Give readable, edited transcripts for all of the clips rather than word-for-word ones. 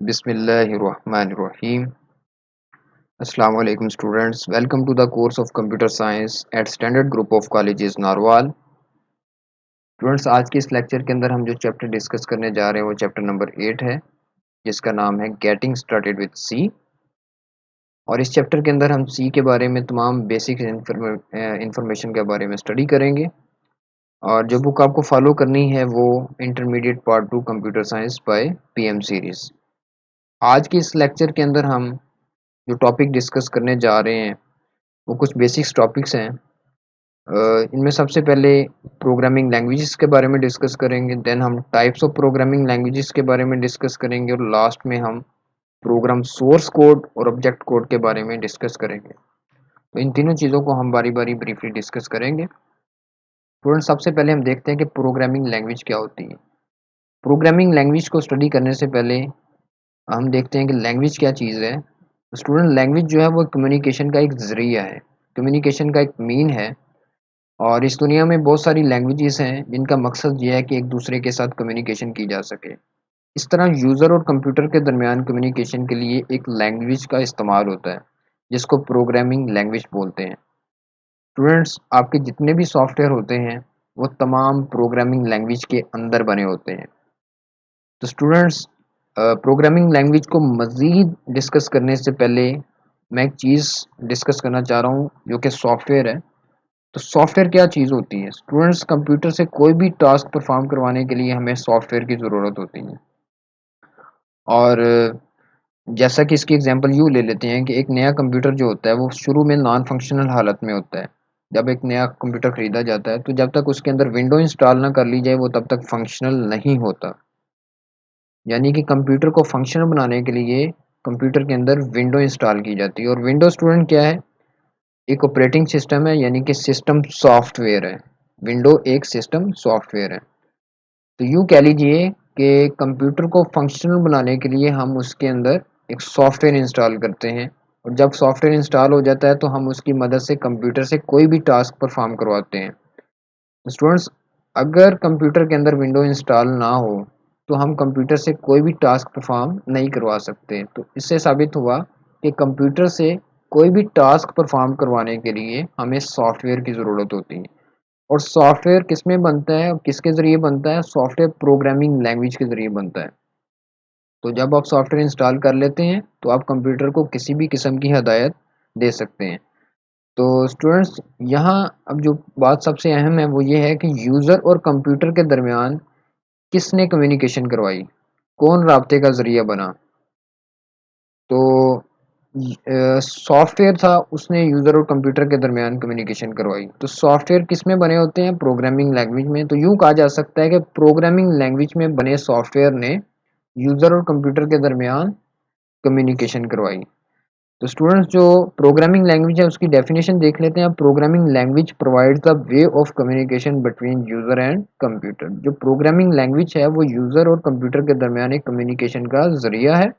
Bismillahirrahmanirrahim. Assalamu alaikum students. Welcome to the course of Computer Science at Standard Group of Colleges Narwal. Students आज के इस lecture के अंदर हम जो चैप्टर डिस्कस करने जा रहे हैं वो चैप्टर नंबर 8 है, जिसका नाम है गेटिंग स्टार्टेड विद सी। और इस चैप्टर के अंदर हम सी के बारे में तमाम बेसिक इंफॉर्मेशन के बारे में स्टडी करेंगे। और जो बुक आपको फॉलो करनी है वो intermediate part 2 computer science by PM series. आज के इस लेक्चर के अंदर हम जो टॉपिक डिस्कस करने जा रहे हैं वो कुछ बेसिक्स टॉपिक्स हैं। इनमें सबसे पहले प्रोग्रामिंग लैंग्वेजेस के बारे में डिस्कस करेंगे, देन हम टाइप्स ऑफ प्रोग्रामिंग लैंग्वेजेस के बारे में डिस्कस करेंगे और लास्ट में हम प्रोग्राम सोर्स कोड और ऑब्जेक्ट कोड के बारे में डिस्कस करेंगे। तो इन तीनों चीज़ों को हम बारी बारी ब्रीफली डिस्कस करेंगे। स्टूडेंट, सबसे पहले हम देखते हैं कि प्रोग्रामिंग लैंग्वेज क्या होती है। प्रोग्रामिंग लैंग्वेज को स्टडी करने से पहले हम देखते हैं कि लैंग्वेज क्या चीज़ है। स्टूडेंट, लैंग्वेज जो है वो कम्युनिकेशन का एक ज़रिया है, कम्युनिकेशन का एक मीन है। और इस दुनिया में बहुत सारी लैंग्वेजेस हैं जिनका मकसद ये है कि एक दूसरे के साथ कम्युनिकेशन की जा सके। इस तरह यूज़र और कंप्यूटर के दरमियान कम्युनिकेशन के लिए एक लैंग्वेज का इस्तेमाल होता है जिसको प्रोग्रामिंग लैंग्वेज बोलते हैं। स्टूडेंट्स, आपके जितने भी सॉफ्टवेयर होते हैं वो तमाम प्रोग्रामिंग लैंग्वेज के अंदर बने होते हैं। तो स्टूडेंट्स, प्रोग्रामिंग लैंग्वेज को मज़ीद डिस्कस करने से पहले मैं एक चीज़ डिस्कस करना चाह रहा हूँ जो कि सॉफ्टवेयर है। तो सॉफ्टवेयर क्या चीज़ होती है? स्टूडेंट्स, कंप्यूटर से कोई भी टास्क परफॉर्म करवाने के लिए हमें सॉफ्टवेयर की ज़रूरत होती है। और जैसा कि इसकी एग्जांपल यूँ ले लेते हैं कि एक नया कंप्यूटर जो होता है वो शुरू में नॉन फंक्शनल हालत में होता है। जब एक नया कंप्यूटर खरीदा जाता है तो जब तक उसके अंदर विंडो इंस्टॉल ना कर ली जाए वो तब तक फंक्शनल नहीं होता। यानी कि कंप्यूटर को फंक्शनल बनाने के लिए कंप्यूटर के अंदर विंडो इंस्टॉल की जाती है। और विंडो स्टूडेंट क्या है? एक ऑपरेटिंग सिस्टम है, यानी कि सिस्टम सॉफ्टवेयर है। विंडो एक सिस्टम सॉफ्टवेयर है। तो यूँ कह लीजिए कि कंप्यूटर को फंक्शनल बनाने के लिए हम उसके अंदर एक सॉफ्टवेयर इंस्टॉल करते हैं। और जब सॉफ्टवेयर इंस्टॉल हो जाता है तो हम उसकी मदद से कंप्यूटर से कोई भी टास्क परफॉर्म करवाते हैं। तो स्टूडेंट्स, अगर कंप्यूटर के अंदर विंडो इंस्टॉल ना हो तो हम कंप्यूटर से कोई भी टास्क परफॉर्म नहीं करवा सकते। तो इससे साबित हुआ कि कंप्यूटर से कोई भी टास्क परफॉर्म करवाने के लिए हमें सॉफ्टवेयर की ज़रूरत होती है। और सॉफ्टवेयर किसमें बनता है और किसके ज़रिए बनता है? सॉफ्टवेयर प्रोग्रामिंग लैंग्वेज के ज़रिए बनता है। तो जब आप सॉफ्टवेयर इंस्टॉल कर लेते हैं तो आप कंप्यूटर को किसी भी किस्म की हदायत दे सकते हैं। तो स्टूडेंट्स, यहाँ अब जो बात सबसे अहम है वो ये है कि यूज़र और कंप्यूटर के दरमियान किसने कम्युनिकेशन करवाई, कौन राब्ते का ज़रिया बना। तो सॉफ्टवेयर था, उसने यूज़र और कंप्यूटर के दरमियान कम्युनिकेशन करवाई। तो सॉफ्टवेयर किस में बने होते हैं? प्रोग्रामिंग लैंग्वेज में। तो यूँ कहा जा सकता है कि प्रोग्रामिंग लैंग्वेज में बने सॉफ्टवेयर ने यूज़र और कंप्यूटर के दरमियान कम्युनिकेशन करवाई। तो स्टूडेंट्स, जो प्रोग्रामिंग लैंग्वेज है उसकी डेफिनेशन देख लेते हैं। Programming language provides the way of communication between user and computer. जो प्रोग्रामिंग लैंग्वेज है वो यूज़र और कंप्यूटर के दरमियान एक कम्युनिकेशन का ज़रिया है।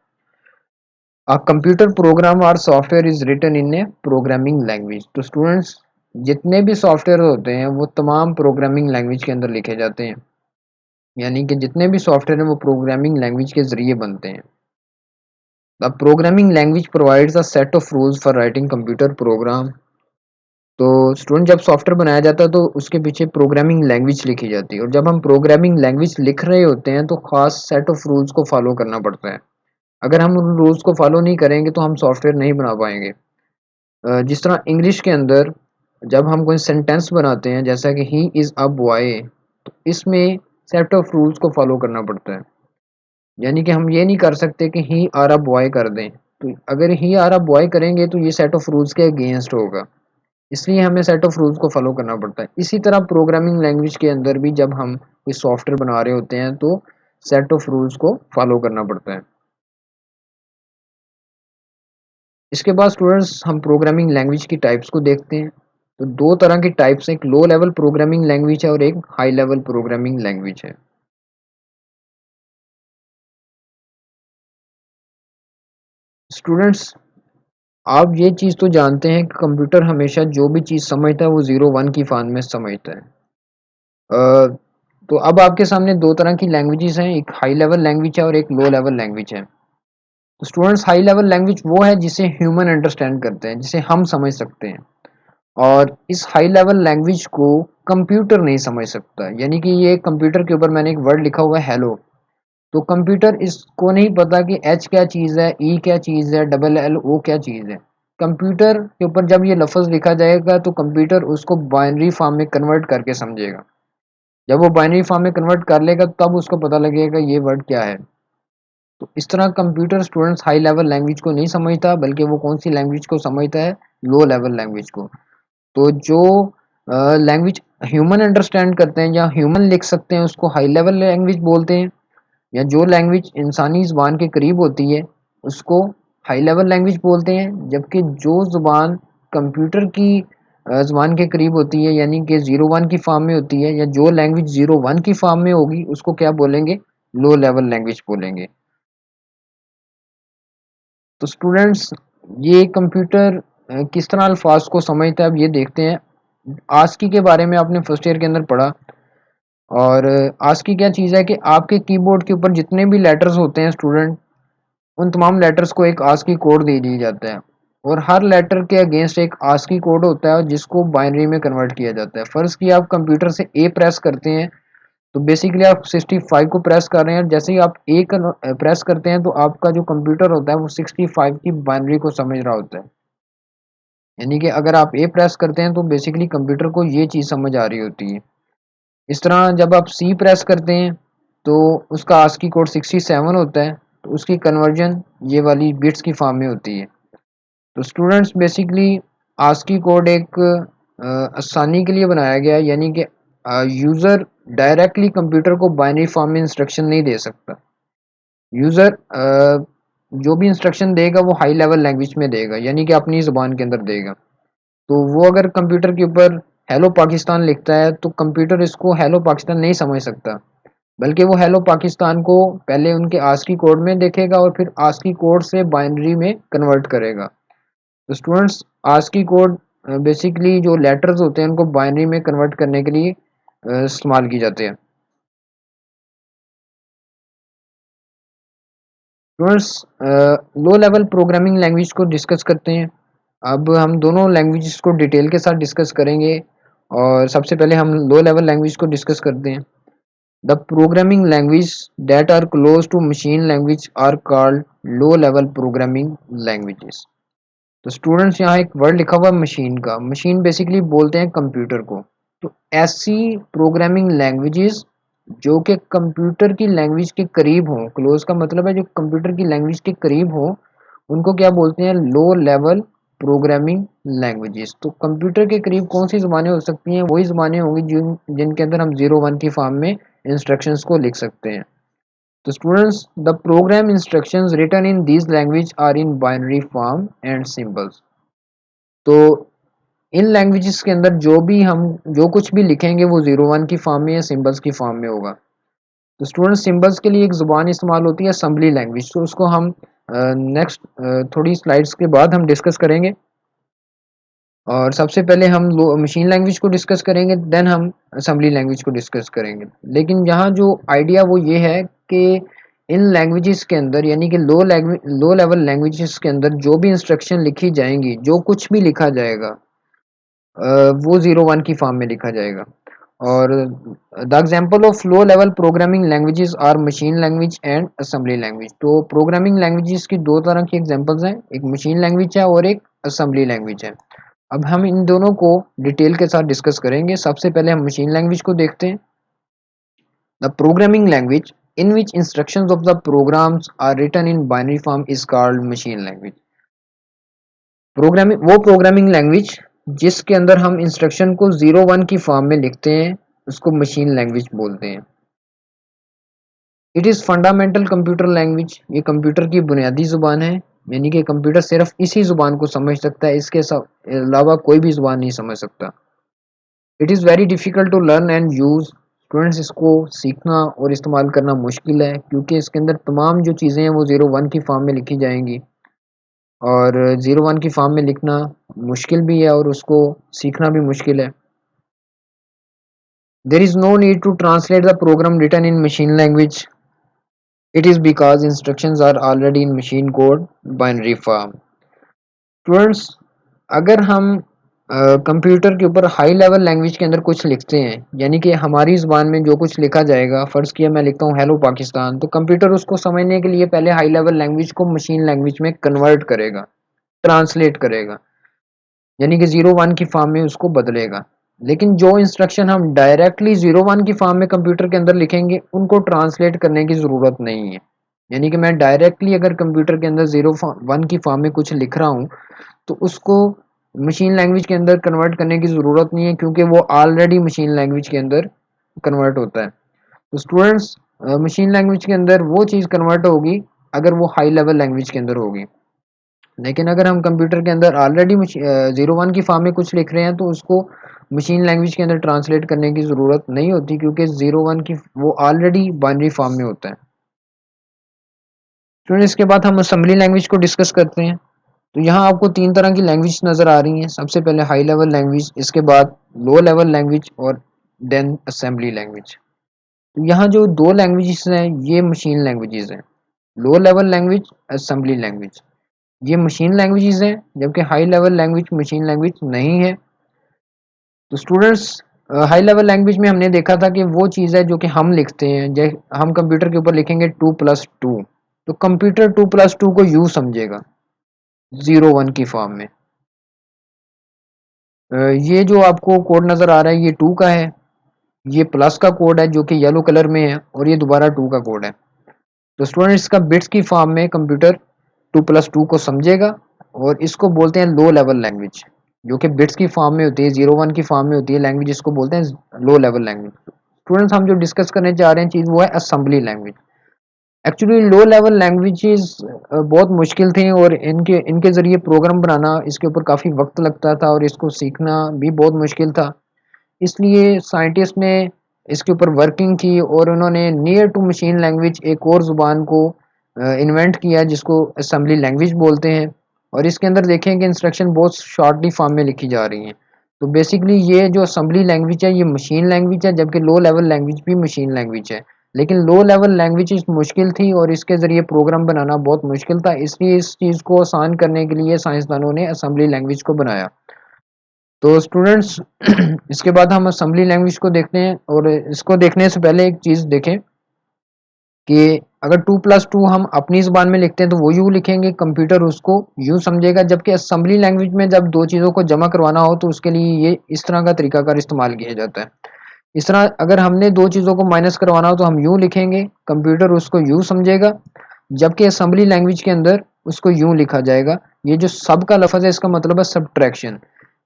A computer program or software is written in a programming language। तो स्टूडेंट्स, जितने भी सॉफ्टवेयर होते हैं वो तमाम प्रोग्रामिंग लैंग्वेज के अंदर लिखे जाते हैं। यानी कि जितने भी सॉफ्टवेयर हैं वो प्रोग्रामिंग लैंग्वेज के ज़रिए बनते हैं। The programming language provides a set of rules for writing computer program. तो स्टूडेंट, जब सॉफ्टवेयर बनाया जाता है तो उसके पीछे प्रोग्रामिंग लैंग्वेज लिखी जाती है। और जब हम प्रोग्रामिंग लैंग्वेज लिख रहे होते हैं तो ख़ास सेट ऑफ रूल्स को फॉलो करना पड़ता है। अगर हम उन रूल्स को फॉलो नहीं करेंगे तो हम सॉफ्टवेयर नहीं बना पाएंगे। जिस तरह इंग्लिश के अंदर जब हम कोई सेंटेंस बनाते हैं, जैसा कि ही इज़ अ बॉय, तो इसमें सेट ऑफ रूल्स को फॉलो करना पड़ता है। यानी कि हम ये नहीं कर सकते कि ही आर अ बॉय कर दें। तो अगर ही आर अ बॉय करेंगे तो ये सेट ऑफ रूल्स के अगेंस्ट होगा। इसलिए हमें सेट ऑफ रूल्स को फॉलो करना पड़ता है। इसी तरह प्रोग्रामिंग लैंग्वेज के अंदर भी जब हम कोई सॉफ्टवेयर बना रहे होते हैं तो सेट ऑफ रूल्स को फॉलो करना पड़ता है। इसके बाद स्टूडेंट्स, हम प्रोग्रामिंग लैंग्वेज की टाइप्स को देखते हैं। तो दो तरह की टाइप्स हैं, एक लो लेवल प्रोग्रामिंग लैंग्वेज है और एक हाई लेवल प्रोग्रामिंग लैंग्वेज है। स्टूडेंट्स, आप ये चीज़ तो जानते हैं कि कंप्यूटर हमेशा जो भी चीज़ समझता है वो 0 1 की फॉर्म में समझता है। तो अब आपके सामने दो तरह की लैंग्वेजेस हैं, एक हाई लेवल लैंग्वेज है और एक लो लेवल लैंग्वेज है। तो स्टूडेंट्स, हाई लेवल लैंग्वेज वो है जिसे ह्यूमन अंडरस्टैंड करते हैं, जिसे हम समझ सकते हैं, और इस हाई लेवल लैंग्वेज को कंप्यूटर नहीं समझ सकता। यानी कि ये कंप्यूटर के ऊपर मैंने एक वर्ड लिखा हुआ है हेलो, तो कंप्यूटर इसको नहीं पता कि एच क्या चीज़ है, ई क्या चीज़ है, डबल एल ओ क्या चीज़ है। कंप्यूटर के ऊपर जब ये लफ्ज़ लिखा जाएगा तो कंप्यूटर उसको बाइनरी फॉर्म में कन्वर्ट करके समझेगा। जब वो बाइनरी फॉर्म में कन्वर्ट कर लेगा तब उसको पता लगेगा ये वर्ड क्या है। तो इस तरह computer students high level language को नहीं समझता, बल्कि वो कौन सी लैंग्वेज को समझता है, लो लेवल लैंग्वेज को। तो जो लैंग्वेज ह्यूमन अंडरस्टैंड करते हैं या ह्यूमन लिख सकते हैं उसको हाई लेवल लैंग्वेज बोलते हैं, या जो लैंग्वेज इंसानी ज़ुबान के करीब होती है उसको हाई लेवल लैंग्वेज बोलते हैं। जबकि जो ज़ुबान कंप्यूटर की ज़ुबान के करीब होती है, यानी कि 01 की फॉर्म में होती है, या जो लैंग्वेज 01 की फॉर्म में होगी उसको क्या बोलेंगे, लो लेवल लैंग्वेज बोलेंगे। तो स्टूडेंट्स, ये कंप्यूटर किस तरह अल्फाज को समझता है अब ये देखते हैं। आस्की के बारे में आपने फर्स्ट ईयर के अंदर पढ़ा, और आस्की क्या चीज़ है कि आपके कीबोर्ड के ऊपर जितने भी लेटर्स होते हैं स्टूडेंट, उन तमाम लेटर्स को एक आस्की कोड दे दिया जाता है, और हर लेटर के अगेंस्ट एक आस्की कोड होता है जिसको बाइनरी में कन्वर्ट किया जाता है। फ़र्ज़ किया आप कंप्यूटर से ए प्रेस करते हैं, तो बेसिकली आप 65 को प्रेस कर रहे हैं। जैसे ही आप ए प्रेस करते हैं तो आपका जो कंप्यूटर होता है वो 65 की बाइनरी को समझ रहा होता है। यानी कि अगर आप ए प्रेस करते हैं तो बेसिकली कंप्यूटर को ये चीज़ समझ आ रही होती है। इस तरह जब आप सी प्रेस करते हैं तो उसका आस्की कोड 67 होता है, तो उसकी कन्वर्जन ये वाली बिट्स की फॉर्म में होती है। तो स्टूडेंट्स, बेसिकली आस्की कोड एक आसानी के लिए बनाया गया है, यानी कि यूज़र डायरेक्टली कंप्यूटर को बाइनरी फॉर्म में इंस्ट्रक्शन नहीं दे सकता। यूज़र जो भी इंस्ट्रक्शन देगा वो हाई लेवल लैंग्वेज में देगा, यानी कि अपनी ज़ुबान के अंदर देगा। तो वो अगर कंप्यूटर के ऊपर हेलो पाकिस्तान लिखता है तो कंप्यूटर इसको हेलो पाकिस्तान नहीं समझ सकता, बल्कि वो हेलो पाकिस्तान को पहले उनके आस्की कोड में देखेगा और फिर आस्की कोड से बाइनरी में कन्वर्ट करेगा। तो स्टूडेंट्स, आस्की कोड बेसिकली जो लेटर्स होते हैं उनको बाइनरी में कन्वर्ट करने के लिए इस्तेमाल की जाते हैं। स्टूडेंट्स, लो लेवल प्रोग्रामिंग लैंग्वेज को डिस्कस करते हैं। अब हम दोनों लैंग्वेजेस को डिटेल के साथ डिस्कस करेंगे, और सबसे पहले हम लो लेवल लैंग्वेज को डिस्कस करते हैं। The programming language that are close to machine language are called low level programming languages. तो स्टूडेंट्स, यहाँ एक वर्ड लिखा हुआ है मशीन का। मशीन बेसिकली बोलते हैं कंप्यूटर को। तो ऐसी प्रोग्रामिंग लैंग्वेजेस जो कि कंप्यूटर की लैंग्वेज के करीब हों, क्लोज का मतलब है जो कंप्यूटर की लैंग्वेज के करीब हो, उनको क्या बोलते हैं, लो लेवल प्रोग्रामिंग लैंग्वेजेस। तो कंप्यूटर के करीब कौन सी ज़ुबानें हो सकती हैं, वही ज़ुबानें होंगी जिनके अंदर हम 01 की फॉर्म में इंस्ट्रक्शंस को लिख सकते हैं। तो students, the program instructions written in this language are in binary form and symbols. तो इन लैंग्वेजेस के अंदर जो कुछ भी लिखेंगे वो 01 की फॉर्म में या सिंबल्स की फॉर्म में होगा। तो स्टूडेंट, सिंबल्स के लिए एक ज़ुबान इस्तेमाल होती है असेंबली लैंग्वेज, तो उसको हम नेक्स्ट थोड़ी स्लाइड्स के बाद हम डिस्कस करेंगे। और सबसे पहले हम मशीन लैंग्वेज को डिस्कस करेंगे, देन हम असेंबली लैंग्वेज को डिस्कस करेंगे। लेकिन यहाँ जो आइडिया वो ये है कि इन लैंग्वेजेस के अंदर, यानी कि लो लेवल लैंग्वेजेस के अंदर जो भी इंस्ट्रक्शन लिखी जाएंगी, जो कुछ भी लिखा जाएगा वो 01 की फॉर्म में लिखा जाएगा। और the example of low level programming languages are machine language and assembly language. तो प्रोग्रामिंग लैंग्वेजेस की दो तरह की एग्जांपल्स हैं, एक मशीन लैंग्वेज है और एक असेंबली लैंग्वेज है। अब हम इन दोनों को डिटेल के साथ डिस्कस करेंगे। सबसे पहले हम मशीन लैंग्वेज को देखते हैं। The programming language in which instructions of the programs are written in binary form is called machine language. Programming language जिसके अंदर हम इंस्ट्रक्शन को 01 की फॉर्म में लिखते हैं उसको मशीन लैंग्वेज बोलते हैं। It is fundamental computer language, ये कंप्यूटर की बुनियादी ज़ुबान है, यानी कि कंप्यूटर सिर्फ इसी ज़ुबान को समझ सकता है, इसके अलावा कोई भी ज़ुबान नहीं समझ सकता। It is very difficult to learn and use. Students, इसको सीखना और इस्तेमाल करना मुश्किल है, क्योंकि इसके अंदर तमाम जो चीज़ें हैं वो 01 की फॉर्म में लिखी जाएंगी, और 01 की फॉर्म में लिखना मुश्किल भी है और उसको सीखना भी मुश्किल है। There is no need to translate the program written in machine language. It is because instructions are already in machine code binary form. Students, अगर हम कंप्यूटर के ऊपर हाई लेवल लैंग्वेज के अंदर कुछ लिखते हैं, यानी कि हमारी ज़ुबान में जो कुछ लिखा जाएगा, फ़र्ज़ किया मैं लिखता हूँ हेलो पाकिस्तान, तो कंप्यूटर उसको समझने के लिए पहले हाई लेवल लैंग्वेज को मशीन लैंग्वेज में कन्वर्ट करेगा, ट्रांसलेट करेगा, यानी कि 01 की फॉर्म में उसको बदलेगा। लेकिन जो इंस्ट्रक्शन हम डायरेक्टली 01 की फॉर्म में कंप्यूटर के अंदर लिखेंगे, उनको ट्रांसलेट करने की ज़रूरत नहीं है। यानी कि मैं डायरेक्टली अगर कंप्यूटर के अंदर 01 की फॉर्म में कुछ लिख रहा हूँ, तो उसको मशीन लैंग्वेज के अंदर कन्वर्ट करने की ज़रूरत नहीं है, क्योंकि वो ऑलरेडी मशीन लैंग्वेज के अंदर कन्वर्ट होता है। तो स्टूडेंट्स, मशीन लैंग्वेज के अंदर वो चीज़ कन्वर्ट होगी अगर वो हाई लेवल लैंग्वेज के अंदर होगी। लेकिन अगर हम कंप्यूटर के अंदर ऑलरेडी 01 की फॉर्म में कुछ लिख रहे हैं, तो उसको मशीन लैंग्वेज के अंदर ट्रांसलेट करने की ज़रूरत नहीं होती, क्योंकि 01 की वो ऑलरेडी बाइनरी फॉर्म में होता है। स्टूडेंट, इसके बाद हम असेंबली लैंग्वेज को डिस्कस करते हैं। तो यहाँ आपको 3 तरह की लैंग्वेज नज़र आ रही हैं। सबसे पहले हाई लेवल लैंग्वेज, इसके बाद लो लेवल लैंग्वेज और देन असेंबली लैंग्वेज। तो यहाँ जो 2 लैंग्वेजेस हैं, ये मशीन लैंग्वेजेस हैं। लो लेवल लैंग्वेज, असेंबली लैंग्वेज, ये मशीन लैंग्वेजेस हैं, जबकि high level language machine language नहीं है। तो स्टूडेंट्स, हाई लेवल लैंग्वेज में हमने देखा था कि वो चीज़ है जो कि हम लिखते हैं। जैसे हम कंप्यूटर के ऊपर लिखेंगे 2+2, तो कंप्यूटर 2+2 को यू समझेगा 01 की फॉर्म में। ये जो आपको कोड नज़र आ रहा है, ये 2 का है, ये प्लस का कोड है जो कि येलो कलर में है, और ये दोबारा 2 का कोड है। तो स्टूडेंट, इसका बिट्स की फॉर्म में कंप्यूटर 2+2 को समझेगा, और इसको बोलते हैं लो लेवल लैंग्वेज, जो कि बिट्स की फॉर्म में होती है, 01 की फॉर्म में होती है लैंग्वेज, इसको बोलते हैं लो लेवल लैंग्वेज। स्टूडेंट्स, हम जो डिस्कस करने जा रहे हैं चीज़, वो है assembly language. Actually low level languages बहुत मुश्किल थी, और इनके इनके ज़रिए प्रोग्राम बनाना, इसके ऊपर काफ़ी वक्त लगता था, और इसको सीखना भी बहुत मुश्किल था। इसलिए साइंटिस्ट ने इसके ऊपर वर्किंग की, और उन्होंने नियर टू मशीन लैंग्वेज एक और ज़ुबान को इन्वेंट किया, जिसको असेंबली लैंग्वेज बोलते हैं। और इसके अंदर देखें कि इंस्ट्रक्शन बहुत शॉर्टली फॉर्म में लिखी जा रही हैं। तो बेसिकली ये जो असेंबली लैंग्वेज है, ये मशीन लैंग्वेज है, जबकि लो लेवल लैंग्वेज भी मशीन लैंग्वेज है। लेकिन लो लेवल लैंग्वेज मुश्किल थी, और इसके ज़रिए प्रोग्राम बनाना बहुत मुश्किल था, इसलिए इस चीज़ को आसान करने के लिए साइंसदानों ने असेंबली लैंग्वेज को बनाया। तो स्टूडेंट्स, इसके बाद हम असेंबली लैंग्वेज को देखते हैं, और इसको देखने से पहले एक चीज़ देखें कि अगर 2+2 हम अपनी ज़ुबान में लिखते हैं, तो वो यू लिखेंगे, कंप्यूटर उसको यू समझेगा। जबकि असेंबली लैंग्वेज में जब 2 चीज़ों को जमा करवाना हो, तो उसके लिए ये इस तरह का तरीकाकार इस्तेमाल किया जाता है। इस तरह अगर हमने 2 चीज़ों को माइनस करवाना हो, तो हम यू लिखेंगे, कंप्यूटर उसको यू समझेगा, जबकि असेंबली लैंग्वेज के अंदर उसको यूँ लिखा जाएगा। ये जो सब का लफ़्ज़ है, इसका मतलब है सब्ट्रैक्शन।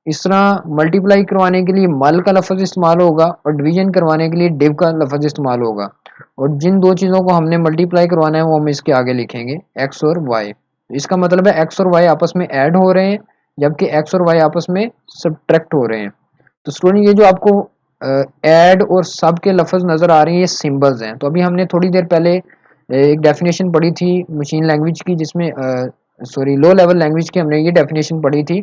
इस तरह मल्टीप्लाई करवाने के लिए मल का लफ़्ज़ इस्तेमाल होगा, और डिवीज़न करवाने के लिए डिव का लफ़्ज़ इस्तेमाल होगा। और जिन 2 चीज़ों को हमने मल्टीप्लाई करवाना है, वो हम इसके आगे लिखेंगे एक्स और वाई। इसका मतलब है एक्स और वाई आपस में ऐड हो रहे हैं, जबकि एक्स और वाई आपस में सब्ट्रैक्ट हो रहे हैं। तो स्टूडेंट, ये जो आपको ऐड और सब के लफ्ज़ नज़र आ रहे हैं, ये सिंबल्स हैं। तो अभी हमने थोड़ी देर पहले एक डेफिनेशन पढ़ी थी मशीन लैंग्वेज की, जिसमें सॉरी लो लेवल लैंग्वेज की हमने ये डेफिनेशन पढ़ी थी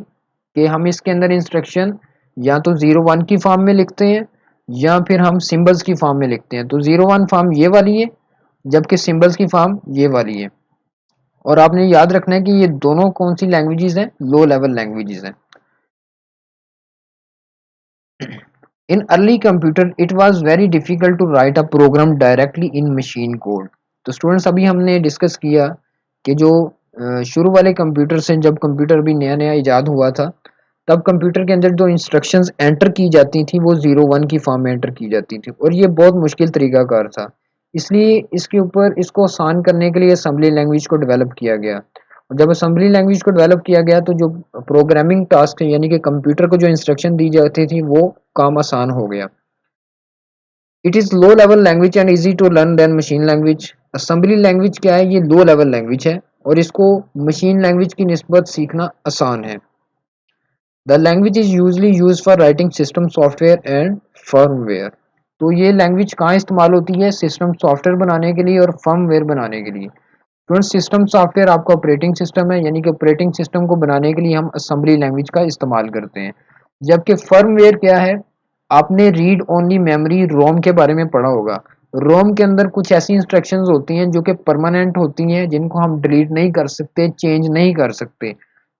कि हम इसके अंदर इंस्ट्रक्शन या तो 01 की फॉर्म में लिखते हैं, या फिर हम सिंबल्स की फॉर्म में लिखते हैं। तो 01 फॉर्म ये वाली है, जबकि सिंबल्स की फॉर्म ये वाली है। और आपने याद रखना है कि ये दोनों कौन सी लैंग्वेजेस हैं, लो लेवल लैंग्वेजेस हैं। In early computer, it was very difficult to write a program directly in machine code. तो स्टूडेंट्स, अभी हमने डिस्कस किया कि जो शुरू वाले कंप्यूटर से, जब कंप्यूटर भी नया नया इजाद हुआ था, तब कंप्यूटर के अंदर जो इंस्ट्रक्शंस एंटर की जाती थी, वो 01 की फॉर्म में एंटर की जाती थी, और ये बहुत मुश्किल तरीकाकार था। इसलिए इसके ऊपर इसको आसान करने के लिए असेंबली लैंग्वेज को डेवलप किया गया। और जब असेंबली लैंग्वेज को डेवलप किया गया, तो जो प्रोग्रामिंग टास्क है, यानी कि कंप्यूटर को जो इंस्ट्रक्शन दी जाती थी, वो काम आसान हो गया। It is low level language and easy to learn then machine language. Assembly language क्या है, ये लो लेवल लैंग्वेज है, और इसको मशीन लैंग्वेज की निस्बत सीखना आसान है। The language is usually use for writing system software and firmware. तो ये लैंग्वेज कहाँ इस्तेमाल होती है, सिस्टम सॉफ्टवेयर बनाने के लिए और फर्मवेयर बनाने के लिए। फ्रेंड्स, सिस्टम सॉफ्टवेयर आपका ऑपरेटिंग सिस्टम है, यानी कि ऑपरेटिंग सिस्टम को बनाने के लिए हम असेंबली लैंग्वेज का इस्तेमाल करते हैं। जबकि फर्मवेयर क्या है, आपने रीड ओनली मेमोरी रोम के बारे में पढ़ा होगा। रोम के अंदर कुछ ऐसी इंस्ट्रक्शंस होती हैं जो कि परमानेंट होती हैं, जिनको हम डिलीट नहीं कर सकते, चेंज नहीं कर सकते,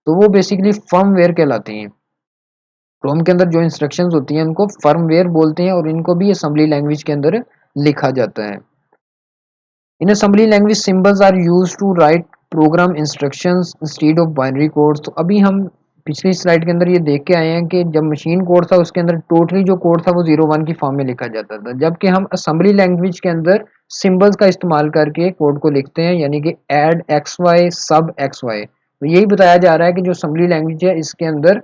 तो वो बेसिकली फर्मवेयर कहलाती हैं। रोम के अंदर जो इंस्ट्रक्शंस होती हैं उनको फर्मवेयर बोलते हैं, और इनको भी असेंबली लैंग्वेज के अंदर लिखा जाता है। In assembly language symbols are used to write program instructions instead of binary codes. तो अभी हम पिछली स्लाइड के अंदर ये देख के आए हैं कि जब मशीन कोड था उसके अंदर टोटली जो कोड था वो 01 की फॉर्म में लिखा जाता था, जबकि हम असेंबली लैंग्वेज के अंदर सिंबल्स का इस्तेमाल करके कोड को लिखते हैं, यानी कि एड एक्स वाई सब एक्स वाई। तो यही बताया जा रहा है कि जो असेंबली लैंग्वेज है इसके अंदर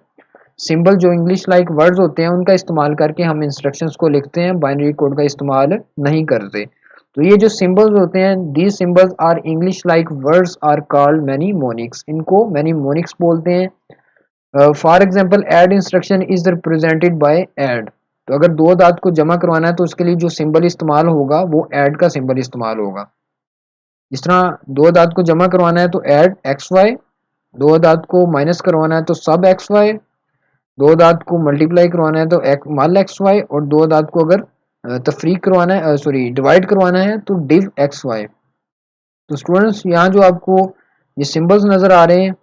सिंबल जो इंग्लिश लाइक वर्ड्स होते हैं उनका इस्तेमाल करके हम इंस्ट्रक्शंस को लिखते हैं, बाइनरी कोड का इस्तेमाल नहीं करते। तो ये जो सिंबल्स होते हैं, these symbols are English like words are called mnemonics, इनको मैनीमोनिक्स बोलते हैं। For example add instruction is represented by add. तो अगर दो दांत को जमा करवाना है तो उसके लिए जो सिंबल इस्तेमाल होगा वो ऐड का सिंबल इस्तेमाल होगा। जिस तरह दो दांत को जमा करवाना है तो ऐड एक्स वाई, दो दांत को माइनस करवाना है तो सब एक्स वाई, दो दांत को मल्टीप्लाई करवाना है तो मल एक्स वाई, और दो दांत को अगर तफरीक करवाना है, सॉरी डिवाइड करवाना है तो डिव एक्स वाई। तो स्टूडेंट्स यहाँ जो आपको ये सिंबल्स नजर आ रहे हैं,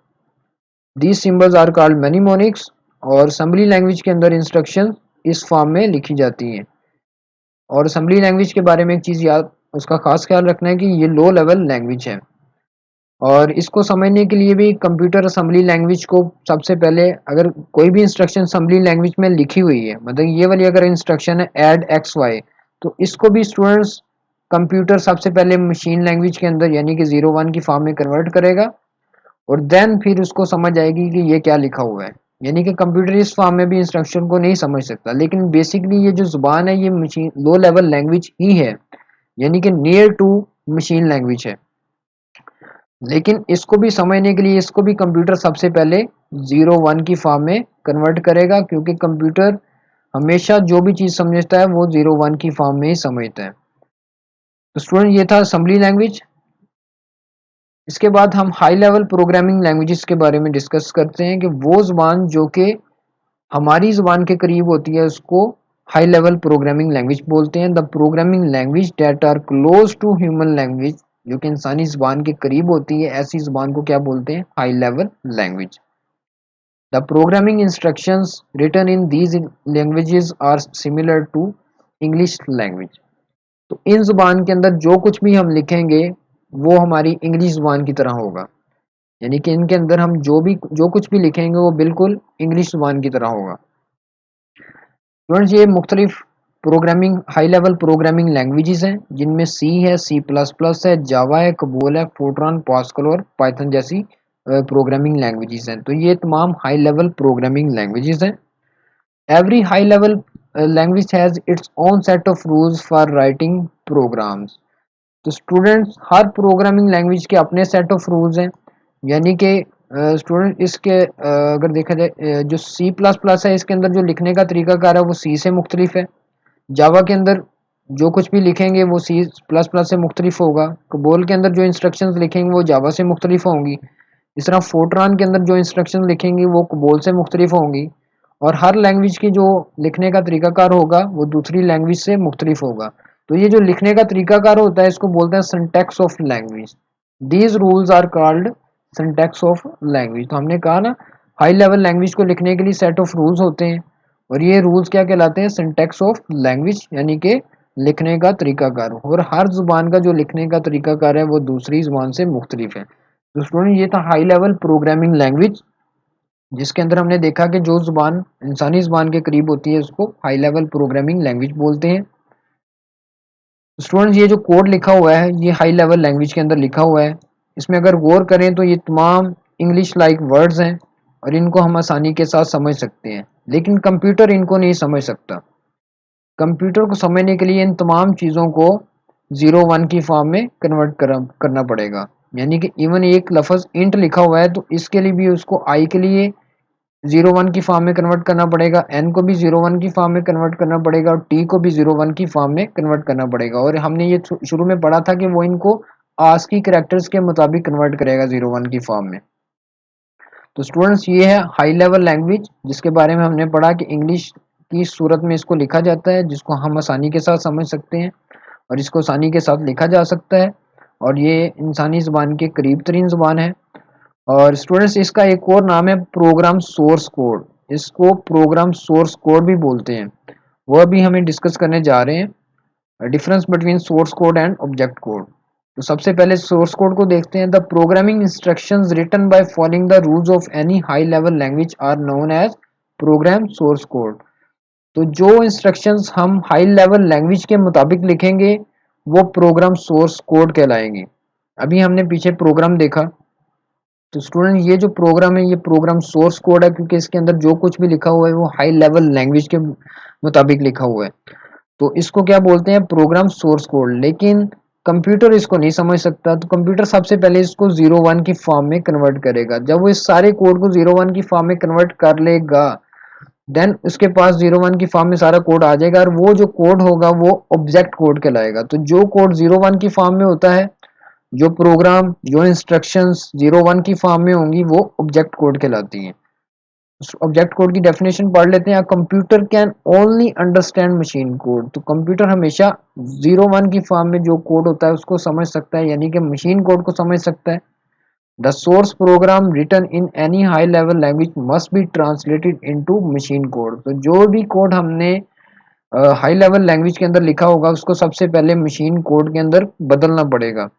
दीज सिंबल्स आर कॉल्ड मैनीमोनिक्स, और असेंबली लैंग्वेज के अंदर इंस्ट्रक्शन इस फॉर्म में लिखी जाती हैं। और असेंबली लैंग्वेज के बारे में एक चीज़ याद, उसका खास ख्याल रखना है कि ये लो लेवल लैंग्वेज है, और इसको समझने के लिए भी कंप्यूटर असेंबली लैंग्वेज को सबसे पहले, अगर कोई भी इंस्ट्रक्शन असेंबली लैंग्वेज में लिखी हुई है, मतलब ये वाली अगर इंस्ट्रक्शन है ऐड एक्स वाई, तो इसको भी स्टूडेंट्स कंप्यूटर सबसे पहले मशीन लैंग्वेज के अंदर यानी कि 01 की फॉर्म में कन्वर्ट करेगा, और देन फिर उसको समझ आएगी कि ये क्या लिखा हुआ है। यानी कि कंप्यूटर इस फॉर्म में भी इंस्ट्रक्शन को नहीं समझ सकता, लेकिन बेसिकली ये जो जुबान है ये मशीन लो लेवल लैंग्वेज ही है, यानी कि नियर टू मशीन लैंग्वेज है। लेकिन इसको भी समझने के लिए इसको भी कंप्यूटर सबसे पहले 01 की फॉर्म में कन्वर्ट करेगा, क्योंकि कंप्यूटर हमेशा जो भी चीज़ समझता है वो 01 की फॉर्म में ही समझता है। तो स्टूडेंट ये था असेंबली लैंग्वेज। इसके बाद हम हाई लेवल प्रोग्रामिंग लैंग्वेजेस के बारे में डिस्कस करते हैं कि वो ज़ुबान जो कि हमारी ज़ुबान के करीब होती है उसको हाई लेवल प्रोग्रामिंग लैंग्वेज बोलते हैं। The programming language that are close to human language, जो कि इंसानी ज़ुबान के करीब होती है, ऐसी ज़ुबान को क्या बोलते हैं? High level language. The programming instructions written in these languages are similar to English language. तो इन ज़ुबान के अंदर जो कुछ भी हम लिखेंगे वो हमारी इंग्लिश ज़ुबान की तरह होगा, यानी कि इनके अंदर हम जो कुछ भी लिखेंगे वो बिल्कुल इंग्लिश ज़ुबान की तरह होगा। स्टूडेंट्स ये मुख्तलिफ programming high level programming languages हैं, जिनमें सी है, सी प्लस प्लस है, जावा है, कबोल है, फोर्ट्रान, पास्कल और पाइथन जैसी प्रोग्रामिंग लैंग्वेजेस हैं। तो ये तमाम हाई लेवल प्रोग्रामिंग लैंग्वेजेस हैं। Every high level language has its own set of rules for writing programs. तो स्टूडेंट्स हर प्रोग्रामिंग लैंग्वेज के अपने सेट ऑफ रूल्स हैं, यानी कि स्टूडेंट इसके अगर देखा जाए जो सी प्लस प्लस है इसके अंदर जो लिखने का तरीकाकार है वो सी से मुख्तलिफ है। जावा के अंदर जो कुछ भी लिखेंगे वो सी प्लस प्लस से मुख्तलिफ होगा। कबोल के अंदर जो इंस्ट्रक्शंस लिखेंगे वो जावा से मुख्तलिफ होंगी। इस तरह फोर्ट्रान के अंदर जो इंस्ट्रक्शन लिखेंगे वो कबोल से मुख्तलिफ होंगी, और हर लैंग्वेज की जो लिखने का तरीकाकार होगा वो दूसरी लैंग्वेज से मुख्तलिफ होगा। तो ये जो लिखने का तरीकाकार होता है इसको बोलते हैं syntax of language. These rules are called syntax of language. तो हमने कहा ना, हाई लेवल लैंग्वेज को लिखने के लिए सेट ऑफ रूल्स होते हैं, और ये रूल्स क्या कहलाते हैं? सिंटैक्स ऑफ लैंग्वेज, यानी कि लिखने का तरीकाकार। और हर जुबान का जो लिखने का तरीकाकार है वो दूसरी जुबान से मुख्तलिफ है। तो स्टूडेंट ये था हाई लेवल प्रोग्रामिंग लैंग्वेज, जिसके अंदर हमने देखा कि जो जुबान इंसानी जुबान के करीब होती है उसको हाई लेवल प्रोग्रामिंग लैंग्वेज बोलते हैं। स्टूडेंट्स ये जो कोड लिखा हुआ है ये हाई लेवल लैंग्वेज के अंदर लिखा हुआ है। इसमें अगर गौर करें तो ये तमाम इंग्लिश लाइक वर्ड्स हैं, और इनको हम आसानी के साथ समझ सकते हैं, लेकिन कंप्यूटर इनको नहीं समझ सकता। कंप्यूटर को समझने के लिए इन तमाम चीज़ों को 01 की फॉर्म में कन्वर्ट करना पड़ेगा। यानी कि इवन एक लफ्ज़ इंट लिखा हुआ है तो इसके लिए भी उसको आई के लिए 01 की फॉर्म में कन्वर्ट करना पड़ेगा, एन को भी 01 की फॉर्म में कन्वर्ट करना पड़ेगा, और टी को भी 01 की फॉर्म में कन्वर्ट करना पड़ेगा। और हमने ये शुरू में पढ़ा था कि वो इनको आस्की कैरेक्टर्स के मुताबिक कन्वर्ट करेगा 01 की फॉर्म में। तो स्टूडेंट्स ये है हाई लेवल लैंग्वेज, जिसके बारे में हमने पढ़ा कि इंग्लिश की सूरत में इसको लिखा जाता है, जिसको हम आसानी के साथ समझ सकते हैं और इसको आसानी के साथ लिखा जा सकता है, और ये इंसानी ज़ुबान के करीब तरीन ज़ुबान है। और स्टूडेंट्स, इसका एक और नाम है प्रोग्राम सोर्स कोड। इसको प्रोग्राम सोर्स कोड भी बोलते हैं। वह भी हमें डिस्कस करने जा रहे हैं, difference between source code and object code. तो सबसे पहले सोर्स कोड को देखते हैं। The programming instructions written by following the rules of any high level language are known as program source code. तो जो इंस्ट्रक्शंस हम हाई लेवल लैंग्वेज के मुताबिक लिखेंगे वो प्रोग्राम सोर्स कोड कहलाएंगे। अभी हमने पीछे प्रोग्राम देखा, तो स्टूडेंट ये जो प्रोग्राम है ये प्रोग्राम सोर्स कोड है, क्योंकि इसके अंदर जो कुछ भी लिखा हुआ है वो हाई लेवल लैंग्वेज के मुताबिक लिखा हुआ है। तो इसको क्या बोलते हैं? Program source code. लेकिन कंप्यूटर इसको नहीं समझ सकता, तो कंप्यूटर सबसे पहले इसको 01 की फॉर्म में कन्वर्ट करेगा। जब वो इस सारे कोड को 01 की फॉर्म में कन्वर्ट कर लेगा, देन उसके पास 01 की फॉर्म में सारा कोड आ जाएगा, और वो जो कोड होगा वो ऑब्जेक्ट कोड कहलाएगा। तो जो कोड 01 की फॉर्म में होता है, जो प्रोग्राम, जो इंस्ट्रक्शंस 01 की फॉर्म में होंगी, वो ऑब्जेक्ट कोड कहलाती हैं। ऑब्जेक्ट कोड की डेफिनेशन पढ़ लेते हैं। Computer can only understand machine code. तो कंप्यूटर हमेशा 01 की फॉर्म में जो कोड होता है उसको समझ सकता है, यानी कि मशीन कोड को समझ सकता है। The source program written in any high level language must be translated into machine code. तो जो भी कोड हमने हाई लेवल लैंग्वेज के अंदर लिखा होगा उसको सबसे पहले मशीन कोड के अंदर बदलना पड़ेगा।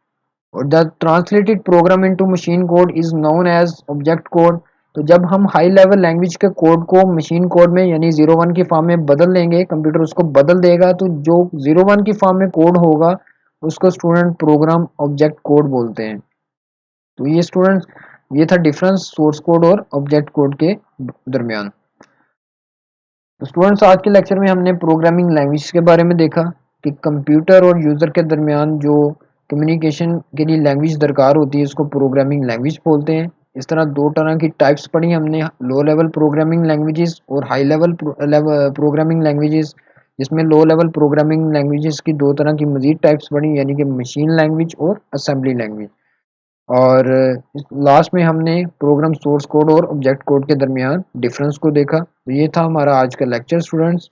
और the translated program into machine code is known as object code. तो जब हम हाई लेवल लैंग्वेज के कोड को मशीन कोड में यानी 01 की फॉर्म में बदल लेंगे, कंप्यूटर उसको बदल देगा, तो जो 01 की फॉर्म में कोड होगा उसको स्टूडेंट प्रोग्राम ऑब्जेक्ट कोड बोलते हैं। तो ये स्टूडेंट्स, ये था डिफरेंस सोर्स कोड और ऑब्जेक्ट कोड के दरमियान। तो स्टूडेंट्स, आज के लेक्चर में हमने प्रोग्रामिंग लैंग्वेज के बारे में देखा कि कंप्यूटर और यूज़र के दरमियान जो कम्युनिकेशन के लिए लैंग्वेज दरकार होती है उसको प्रोग्रामिंग लैंग्वेज बोलते हैं। इस तरह दो तरह की टाइप्स पढ़ी हमने, लो लेवल प्रोग्रामिंग लैंग्वेजेस और हाई लेवल प्रोग्रामिंग लैंग्वेजेस, जिसमें लो लेवल प्रोग्रामिंग लैंग्वेजेस की दो तरह की मजीद टाइप्स पढ़ी, यानी कि मशीन लैंग्वेज और असेंबली लैंग्वेज। और लास्ट में हमने प्रोग्राम सोर्स कोड और ऑब्जेक्ट कोड के दरमियान डिफरेंस को देखा। तो ये था हमारा आज का लेक्चर स्टूडेंट्स।